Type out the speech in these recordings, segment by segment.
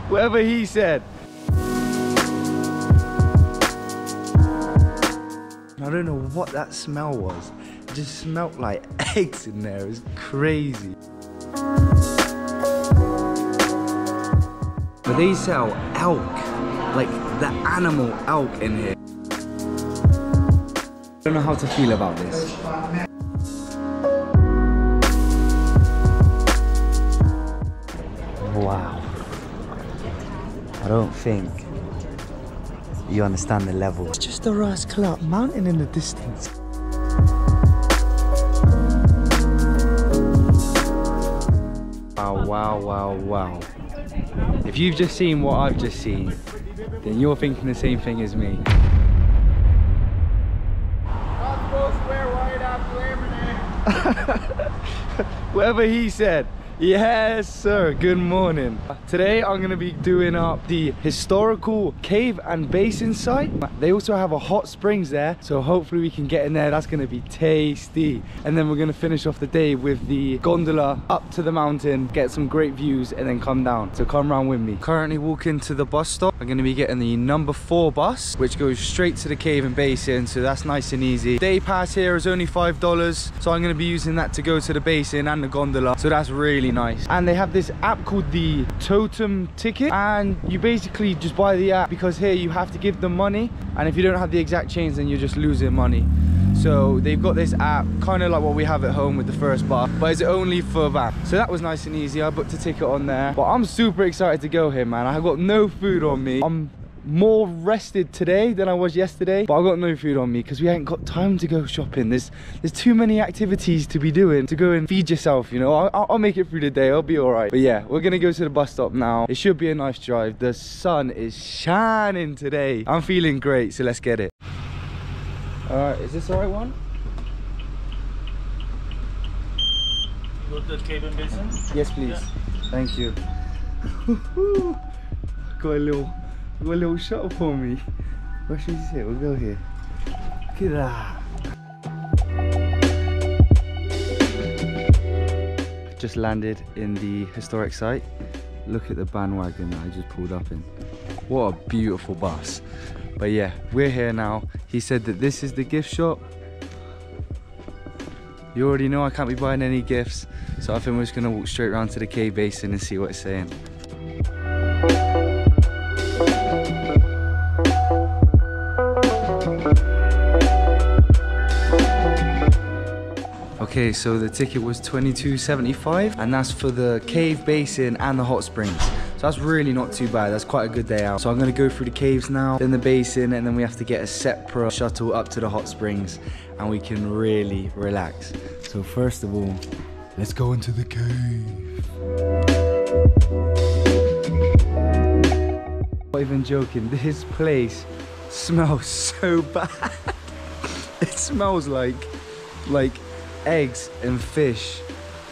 Whatever he said. I don't know what that smell was. It just smelled like eggs in there. It was crazy. But they sell elk, like the animal elk in here. I don't know how to feel about this. Wow. I don't think you understand the level. It's just the Ras Clark mountain in the distance. Wow, wow, wow, wow. If you've just seen what I've just seen, then you're thinking the same thing as me. Not supposed to wear white after Labor Day. Whatever he said. Yes sir, good morning. Today I'm going to be doing up the historical cave and basin site. They also have a hot springs there, so hopefully we can get in there. That's going to be tasty. And then we're going to finish off the day with the gondola up to the mountain, get some great views, and then come down. So come around with me. Currently walking to the bus stop. I'm going to be getting the number 4 bus, which goes straight to the cave and basin, so that's nice and easy. Day pass here is only $5, so I'm going to be using that to go to the basin and the gondola, so that's really nice. And they have this app called the Totem Ticket, and you basically just buy the app because here you have to give them money, and if you don't have the exact change then you're just losing money. So they've got this app, kind of like what we have at home with the first bus, but it's only for that. So that was nice and easy. I booked a ticket on there, but I'm super excited to go here, man. I got no food on me. I'm more rested today than I was yesterday, but I got no food on me because we ain't got time to go shopping. There's too many activities to be doing to go and feed yourself, you know. I'll make it through the day, I'll be all right. But yeah, we're gonna go to the bus stop now. It should be a nice drive. The sun is shining today. I'm feeling great, so let's get it. All right, is this the right one? Go to the Cave Basin? Yes, please. Yeah. Thank you. Got a little shuttle for me. Where should we sit? We'll go here. Look at that. Just landed in the historic site. Look at the bandwagon that I just pulled up in. What a beautiful bus. But yeah, we're here now. He said that this is the gift shop. You already know I can't be buying any gifts, so I think we're just gonna walk straight around to the Cave Basin and see what it's saying. Okay, so the ticket was $22.75, and that's for the Cave Basin and the hot springs. So that's really not too bad. That's quite a good day out. So I'm gonna go through the caves now, then the basin, and then we have to get a separate shuttle up to the hot springs, and we can really relax. So first of all, let's go into the cave. Not even joking, this place smells so bad. It smells like eggs and fish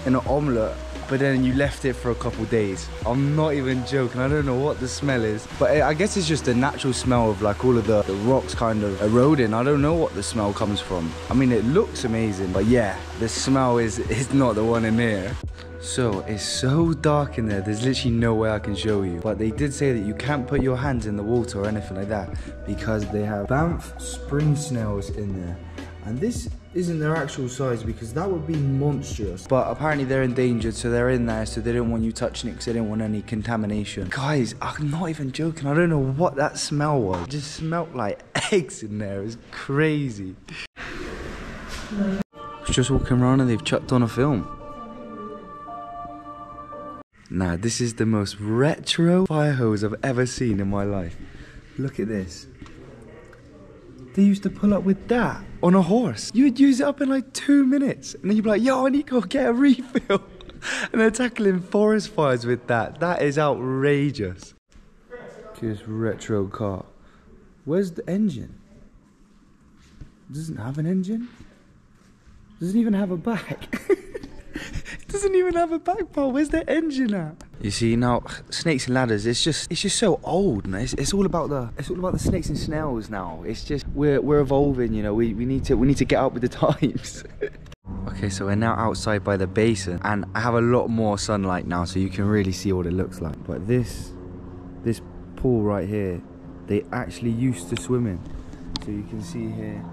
in an omelette, but then you left it for a couple days. I'm not even joking. I don't know what the smell is, but I guess it's just the natural smell of like all of the rocks kind of eroding. I don't know what the smell comes from. I mean, it looks amazing, but yeah, the smell is not the one in here. So it's so dark in there, there's literally no way I can show you. But they did say that you can't put your hands in the water or anything like that because they have Banff spring snails in there. And this isn't their actual size because that would be monstrous. But apparently they're endangered, so they're in there, so they don't want you touching it because they don't want any contamination. Guys, I'm not even joking. I don't know what that smell was. It just smelled like eggs in there. It was crazy. I was just walking around and they've chucked on a film. Nah, this is the most retro fire hose I've ever seen in my life. Look at this. They used to pull up with that on a horse. You would use it up in like 2 minutes. And then you'd be like, yo, I need to go get a refill. And they're tackling forest fires with that. That is outrageous. This retro car. Where's the engine? It doesn't have an engine. It doesn't even have a back. It doesn't even have a back part. Where's the engine at? You see now, snakes and ladders. It's just so old, man. It's all about the snakes and snails now. It's just we're evolving, you know. We need to get up with the times. Okay, so we're now outside by the basin, and I have a lot more sunlight now, so you can really see what it looks like. But this pool right here, they actually used to swim in. So you can see here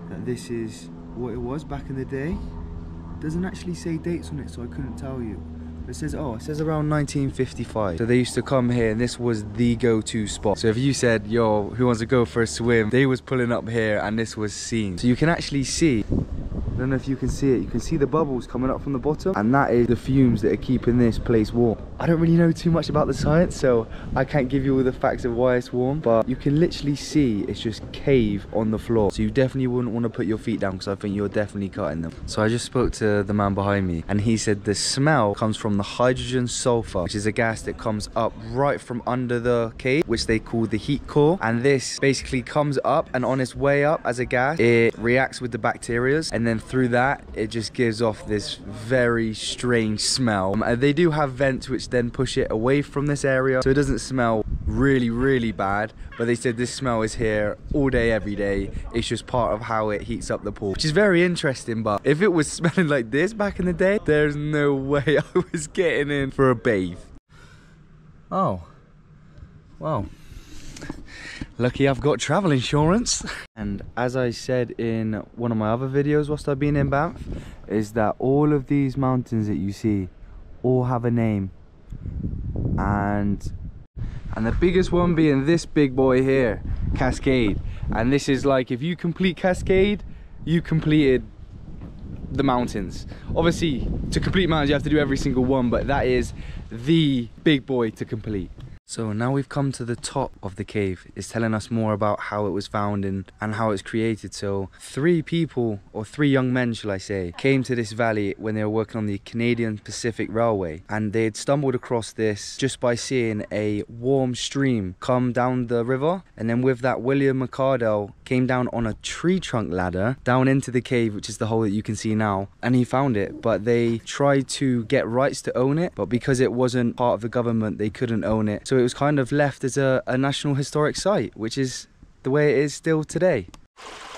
that this is what it was back in the day. It doesn't actually say dates on it, so I couldn't tell you. It says, oh, it says around 1955. So they used to come here, and this was the go-to spot. So if you said, yo, who wants to go for a swim? They was pulling up here, and this was seen. So you can actually see, I don't know if you can see it, you can see the bubbles coming up from the bottom, and that is the fumes that are keeping this place warm. I don't really know too much about the science, so I can't give you all the facts of why it's warm, but you can literally see it's just cave on the floor. So you definitely wouldn't want to put your feet down, because I think you're definitely cutting them. So I just spoke to the man behind me, and he said the smell comes from the hydrogen sulfur, which is a gas that comes up right from under the cave, which they call the heat core. And this basically comes up, and on its way up as a gas, it reacts with the bacteria, and then through that it just gives off this very strange smell. They do have vents which then push it away from this area, so it doesn't smell really bad, but they said this smell is here all day every day. It's just part of how it heats up the pool, which is very interesting. But if it was smelling like this back in the day, there's no way I was getting in for a bathe. Oh wow, lucky I've got travel insurance. And as I said in one of my other videos whilst I've been in Banff, is that all of these mountains that you see all have a name, and the biggest one being this big boy here, Cascade. And this is like, if you complete Cascade, you completed the mountains. Obviously, to complete mountains you have to do every single one, but that is the big boy to complete. So now we've come to the top of the cave. It's telling us more about how it was found and how it's created. So 3 people, or 3 young men shall I say, came to this valley when they were working on the Canadian Pacific Railway, and they had stumbled across this just by seeing a warm stream come down the river. And then with that, William McCardell came down on a tree trunk ladder down into the cave, which is the hole that you can see now, and he found it. But they tried to get rights to own it, but because it wasn't part of the government, they couldn't own it. So it was kind of left as a National Historic Site, which is the way it is still today.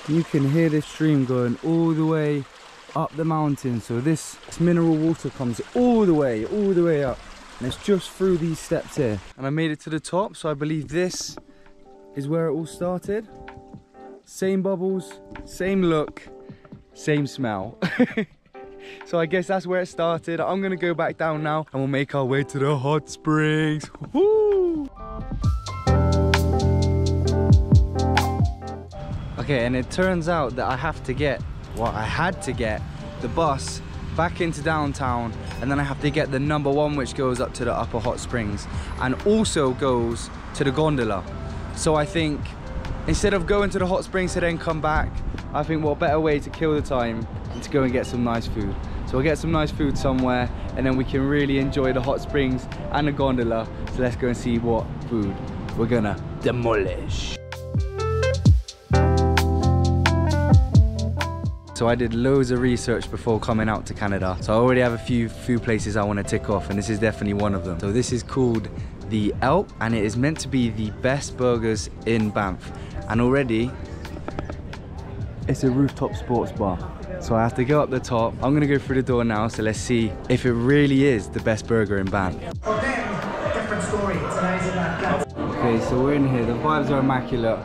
You can hear this stream going all the way up the mountain. So this mineral water comes all the way up, and it's just through these steps here. And I made it to the top, so I believe this is where it all started. Same bubbles, same look, same smell. So I guess that's where it started. I'm gonna go back down now, and we'll make our way to the hot springs. Woo! Okay, and it turns out that I had to get the bus back into downtown, and then I have to get the number 1, which goes up to the Upper Hot Springs and also goes to the Gondola. So I think instead of going to the hot springs to then come back, I think what better way to kill the time than to go and get some nice food. So we'll get some nice food somewhere, and then we can really enjoy the hot springs and the gondola. So let's go and see what food we're gonna demolish. So I did loads of research before coming out to Canada. So I already have a few food places I want to tick off, and this is definitely one of them. So this is called the Elk, and it is meant to be the best burgers in Banff. And already, it's a rooftop sports bar. So I have to go up the top. I'm gonna go through the door now, so let's see if it really is the best burger in Banff. Different story. Okay, so we're in here. The vibes are immaculate.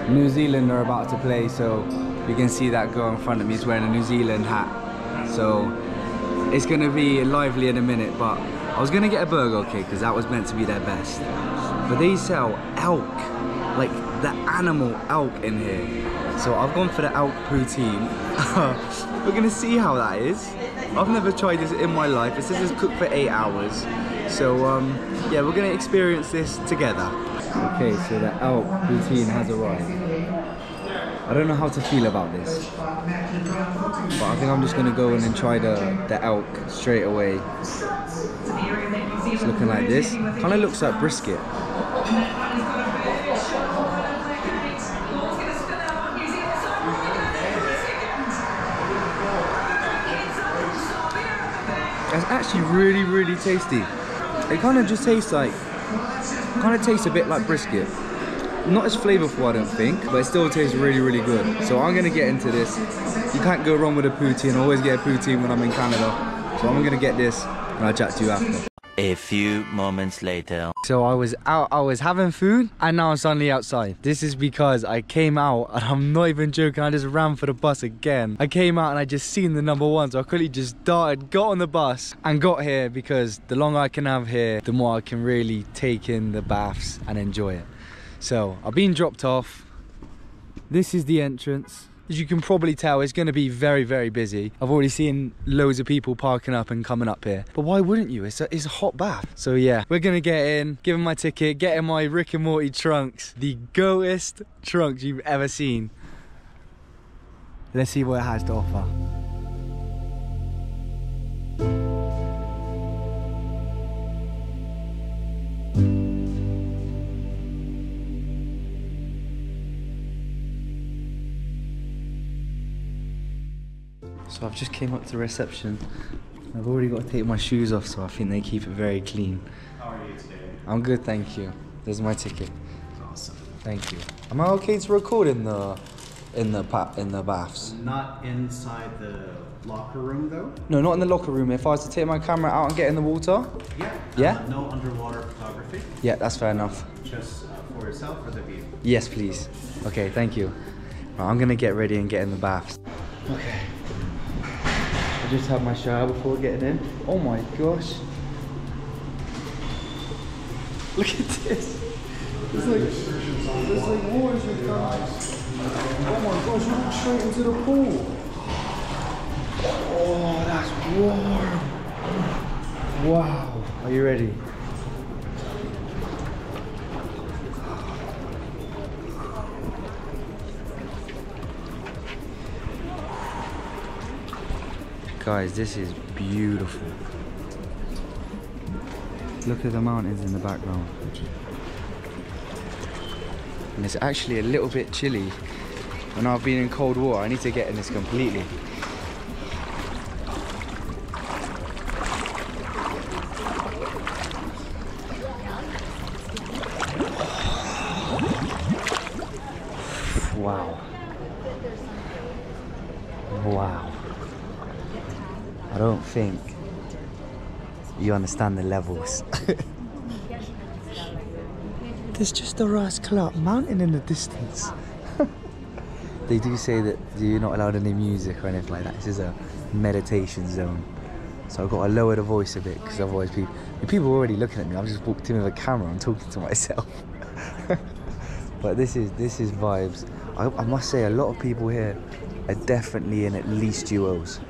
New Zealand are about to play, so you can see that girl in front of me is wearing a New Zealand hat. So it's gonna be lively in a minute, but I was gonna get a burger, okay, because that was meant to be their best. But they sell elk, like the animal elk in here. So I've gone for the Elk Poutine. We're gonna see how that is. I've never tried this in my life. It says it's cooked for 8 hours. So yeah, we're gonna experience this together. Okay, so the Elk Poutine has arrived. I don't know how to feel about this, but I think I'm just gonna go in and try the elk straight away. It's looking like this. Kind of looks like brisket. It's actually really, really tasty. It kind of just tastes like, tastes a bit like brisket. not as flavorful, I don't think, but it still tastes really, really good. So I'm gonna get into this. You can't go wrong with a poutine. I always get a poutine when I'm in Canada. So I'm gonna get this and I'll chat to you after. A few moments later. So I was out, I was having food, and now I'm suddenly outside. This is because I came out, and I'm not even joking, I just ran for the bus again. I came out and I just seen the #1, so I quickly just darted, got on the bus, and got here because the longer I can have here, the more I can really take in the baths and enjoy it. So I've been dropped off. This is the entrance. As you can probably tell, it's going to be very, very busy. I've already seen loads of people parking up and coming up here. But why wouldn't you? It's a hot bath. So yeah, we're going to get in, give him my ticket, get in my Rick and Morty trunks. The goatest trunks you've ever seen. Let's see what it has to offer. So I've just came up to reception. I've already got to take my shoes off, so I think they keep it very clean. How are you today? I'm good, thank you. There's my ticket. Awesome. Thank you. Am I okay to record in the baths? Not inside the locker room though? No, not in the locker room. If I was to take my camera out and get in the water? Yeah. Yeah? No underwater photography? Yeah, that's fair enough. Just for yourself or the view? Yes, please. Okay, thank you. Right, I'm gonna get ready and get in the baths. Okay. I just had my shower before getting in. Oh my gosh. Look at this. There's like water just coming. Oh my gosh, you look straight into the pool. Oh, that's warm. Wow. Are you ready? Guys, this is beautiful. Look at the mountains in the background. And it's actually a little bit chilly. When I've been in cold water, I need to get in this completely. Wow. Wow. I don't think you understand the levels. There's just a Ras Clark mountain in the distance. They do say that you're not allowed any music or anything like that. This is a meditation zone. So I've got to lower the voice a bit because otherwise people are already looking at me. I've just walked in with a camera and talking to myself. But this is vibes. I must say a lot of people here are definitely in at least duos.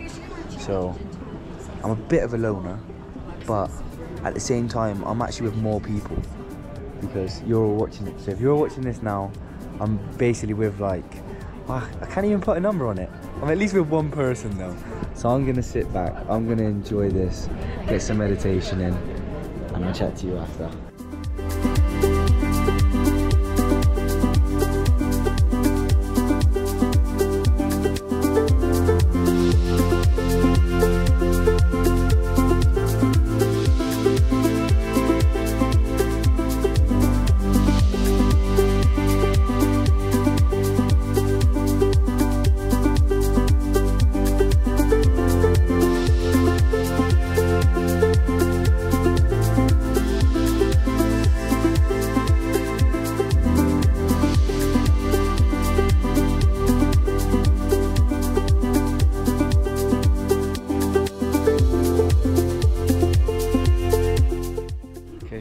So I'm a bit of a loner, but at the same time I'm actually with more people because you're all watching it. So if you're watching this now, I'm basically with like, I can't even put a number on it. I'm at least with one person though. So I'm gonna sit back, I'm gonna enjoy this, get some meditation in, and I'll chat to you after.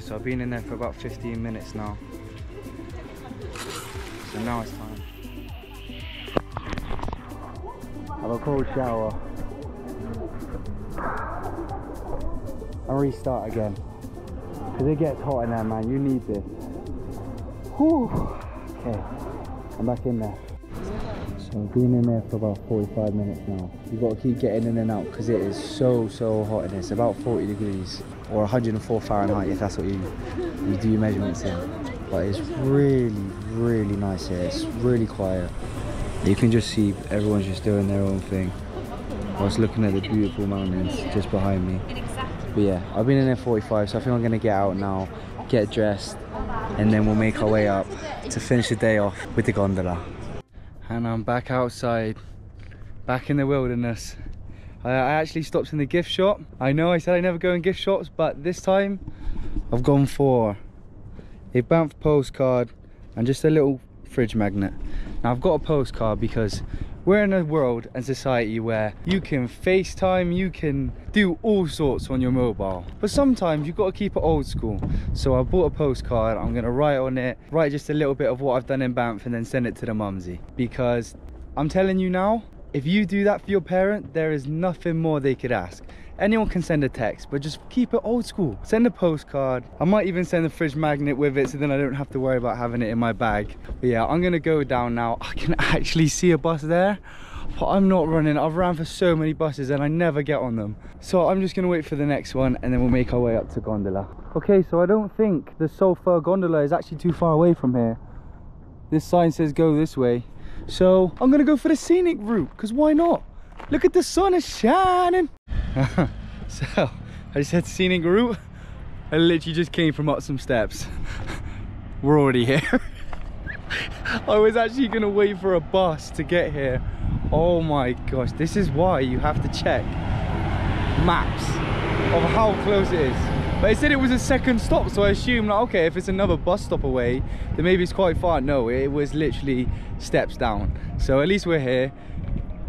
So I've been in there for about 15 minutes now. So now it's time. Have a cold shower. And restart again. Because it gets hot in there, man. You need this. Whew. Okay, I'm back in there. So I've been in there for about 45 minutes now. You've got to keep getting in and out because it is so hot in there. It's about 40 degrees or 104 Fahrenheit if that's what you do your measurements in. But it's really nice here. It's really quiet. You can just see everyone's just doing their own thing. I was looking at the beautiful mountains just behind me. But yeah, I've been in there 45, so I think I'm gonna get out now, get dressed, and then we'll make our way up to finish the day off with the gondola. And I'm back outside, back in the wilderness. I actually stopped in the gift shop. I know I said I never go in gift shops, but this time I've gone for a Banff postcard and just a little fridge magnet. Now I've got a postcard because we're in a world and society where you can FaceTime, you can do all sorts on your mobile, but sometimes you've got to keep it old school. So I bought a postcard. I'm gonna write on it, write just a little bit of what I've done in Banff and then send it to the mumsy, because I'm telling you now, if you do that for your parent, there is nothing more they could ask. Anyone can send a text, but just keep it old school. Send a postcard. I might even send a fridge magnet with it, so then I don't have to worry about having it in my bag. But yeah, I'm gonna go down now. I can actually see a bus there, but I'm not running. I've ran for so many buses and I never get on them. So I'm just gonna wait for the next one and then we'll make our way up to Gondola. Okay, so I don't think the Sulphur Gondola is actually too far away from here. This sign says go this way. So I'm gonna go for the scenic route, because why not? Look at the sun is shining. So I said scenic route. I literally just came from up some steps. We're already here. I was actually gonna wait for a bus to get here. Oh my gosh, this is why you have to check maps of how close it is. But it said it was a second stop, so I assumed, like, okay, if it's another bus stop away, then maybe it's quite far. No, it was literally steps down. So at least we're here.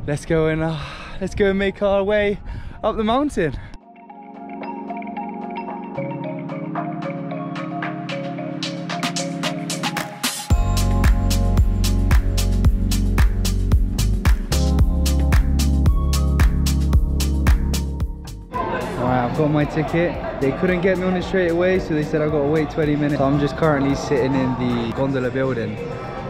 Let's go and make our way up the mountain. Alright, I've got my ticket. They couldn't get me on it straight away, so they said I've got to wait 20 minutes. So I'm just currently sitting in the gondola building.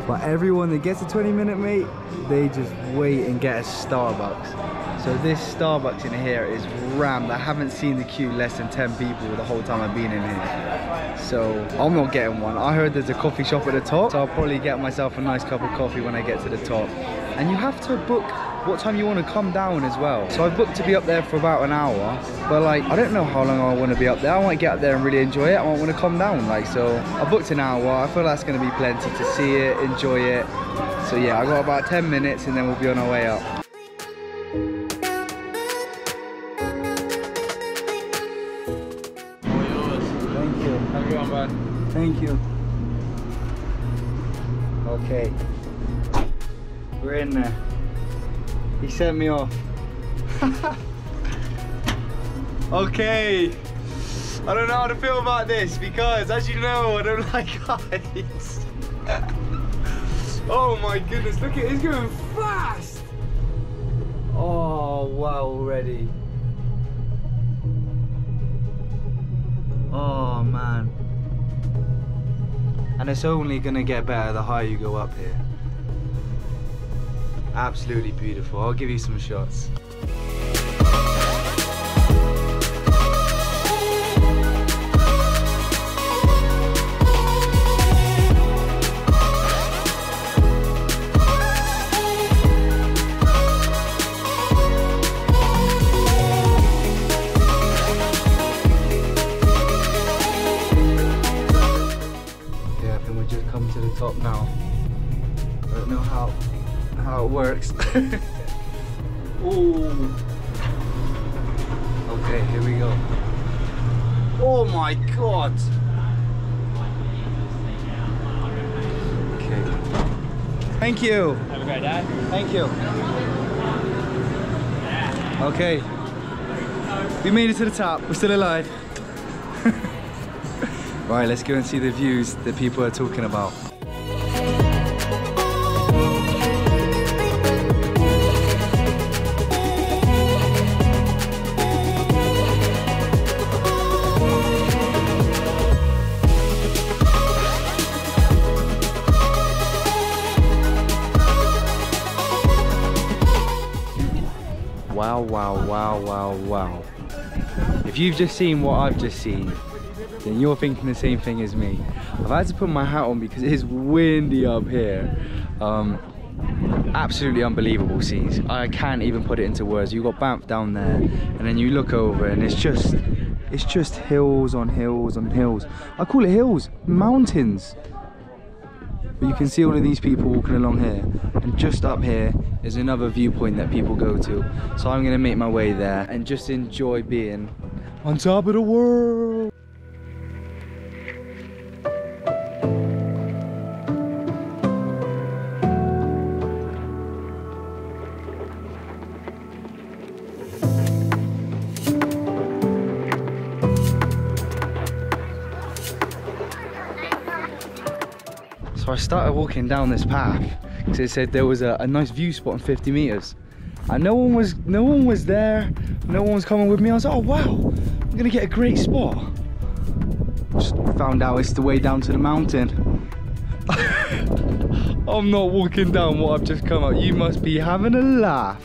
But everyone that gets a 20-minute wait, they just wait and get a Starbucks. So this Starbucks in here is rammed. I haven't seen the queue less than 10 people the whole time I've been in here. So I'm not getting one. I heard there's a coffee shop at the top, so I'll probably get myself a nice cup of coffee when I get to the top. And you have to book what time you want to come down as well. So I've booked to be up there for about an hour, but like, I don't know how long I want to be up there. I might get up there and really enjoy it. I might want to come down, like, so I booked an hour. I feel that's going to be plenty to see it, enjoy it. So yeah, I got about 10 minutes and then we'll be on our way up. Thank you. Have a good one, bud. Thank you. Okay. We're in there. He sent me off. Okay. I don't know how to feel about this because, as you know, I don't like heights. Oh my goodness, look at it, it's going fast. Oh wow, already. Oh man. And it's only gonna get better the higher you go up here. Absolutely beautiful. I'll give you some shots. Yeah, I think we're just coming to the top now. I don't know how it works. Ooh. Okay, here we go. Oh my god. Okay. Thank you. Have a great day. Thank you. Okay. We made it to the top. We're still alive. Right, let's go and see the views that people are talking about. Wow, wow, wow, wow, wow. If you've just seen what I've just seen, then you're thinking the same thing as me. I've had to put my hat on because it is windy up here. Absolutely unbelievable scenes. I can't even put it into words. You've got Banff down there, and then you look over and it's just It's just hills on hills on hills. I call it hills, mountains. But you can see all of these people walking along here, and just up here is another viewpoint that people go to. So I'm gonna make my way there and just enjoy being on top of the world. So I started walking down this path because it said there was a nice view spot in 50 meters, and no one was there. No one was coming with me. I was like, oh wow, I'm gonna get a great spot. Just found out it's the way down to the mountain. I'm not walking down what I've just come up. You must be having a laugh.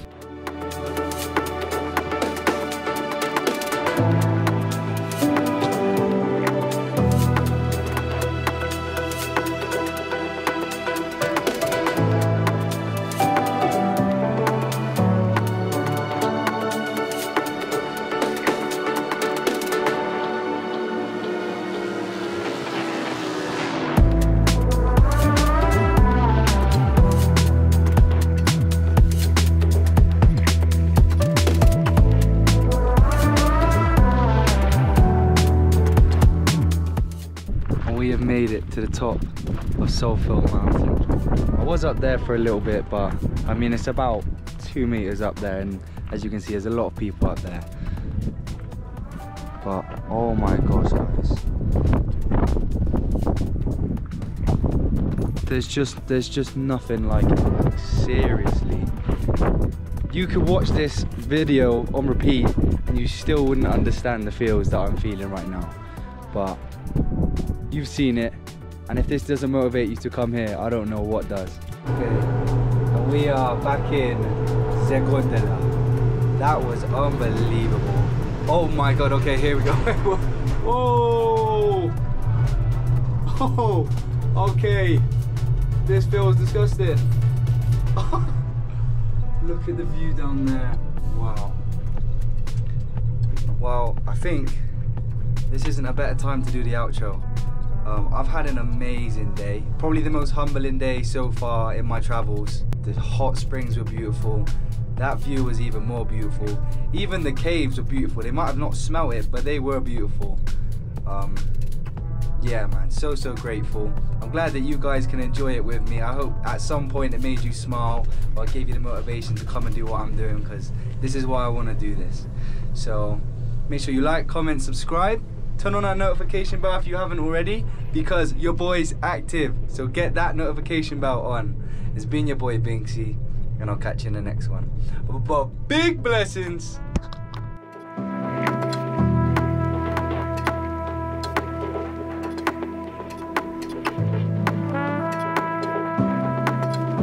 We have made it to the top of Sulphur Mountain. I was up there for a little bit, but I mean it's about 2 meters up there, and as you can see there's a lot of people up there. But oh my gosh guys, there's just nothing like it. Like, seriously, you could watch this video on repeat and you still wouldn't understand the feels that I'm feeling right now. But you've seen it, and if this doesn't motivate you to come here, I don't know what does. Okay, and we are back in the Gondola. That was unbelievable. Oh my god, okay, here we go. Whoa! Oh, okay. This feels disgusting. Look at the view down there. Wow. Well, I think this isn't a better time to do the outro. I've had an amazing day, probably the most humbling day so far in my travels. The hot springs were beautiful, that view was even more beautiful, even the caves were beautiful. They might have not smelt it, but they were beautiful. Yeah man, so grateful. I'm glad that you guys can enjoy it with me. I hope at some point it made you smile, or gave you the motivation to come and do what I'm doing, because this is why I want to do this. So make sure you like, comment, subscribe. Turn on that notification bell if you haven't already, because your boy's active. So get that notification bell on. It's been your boy Binksy, and I'll catch you in the next one. But big blessings.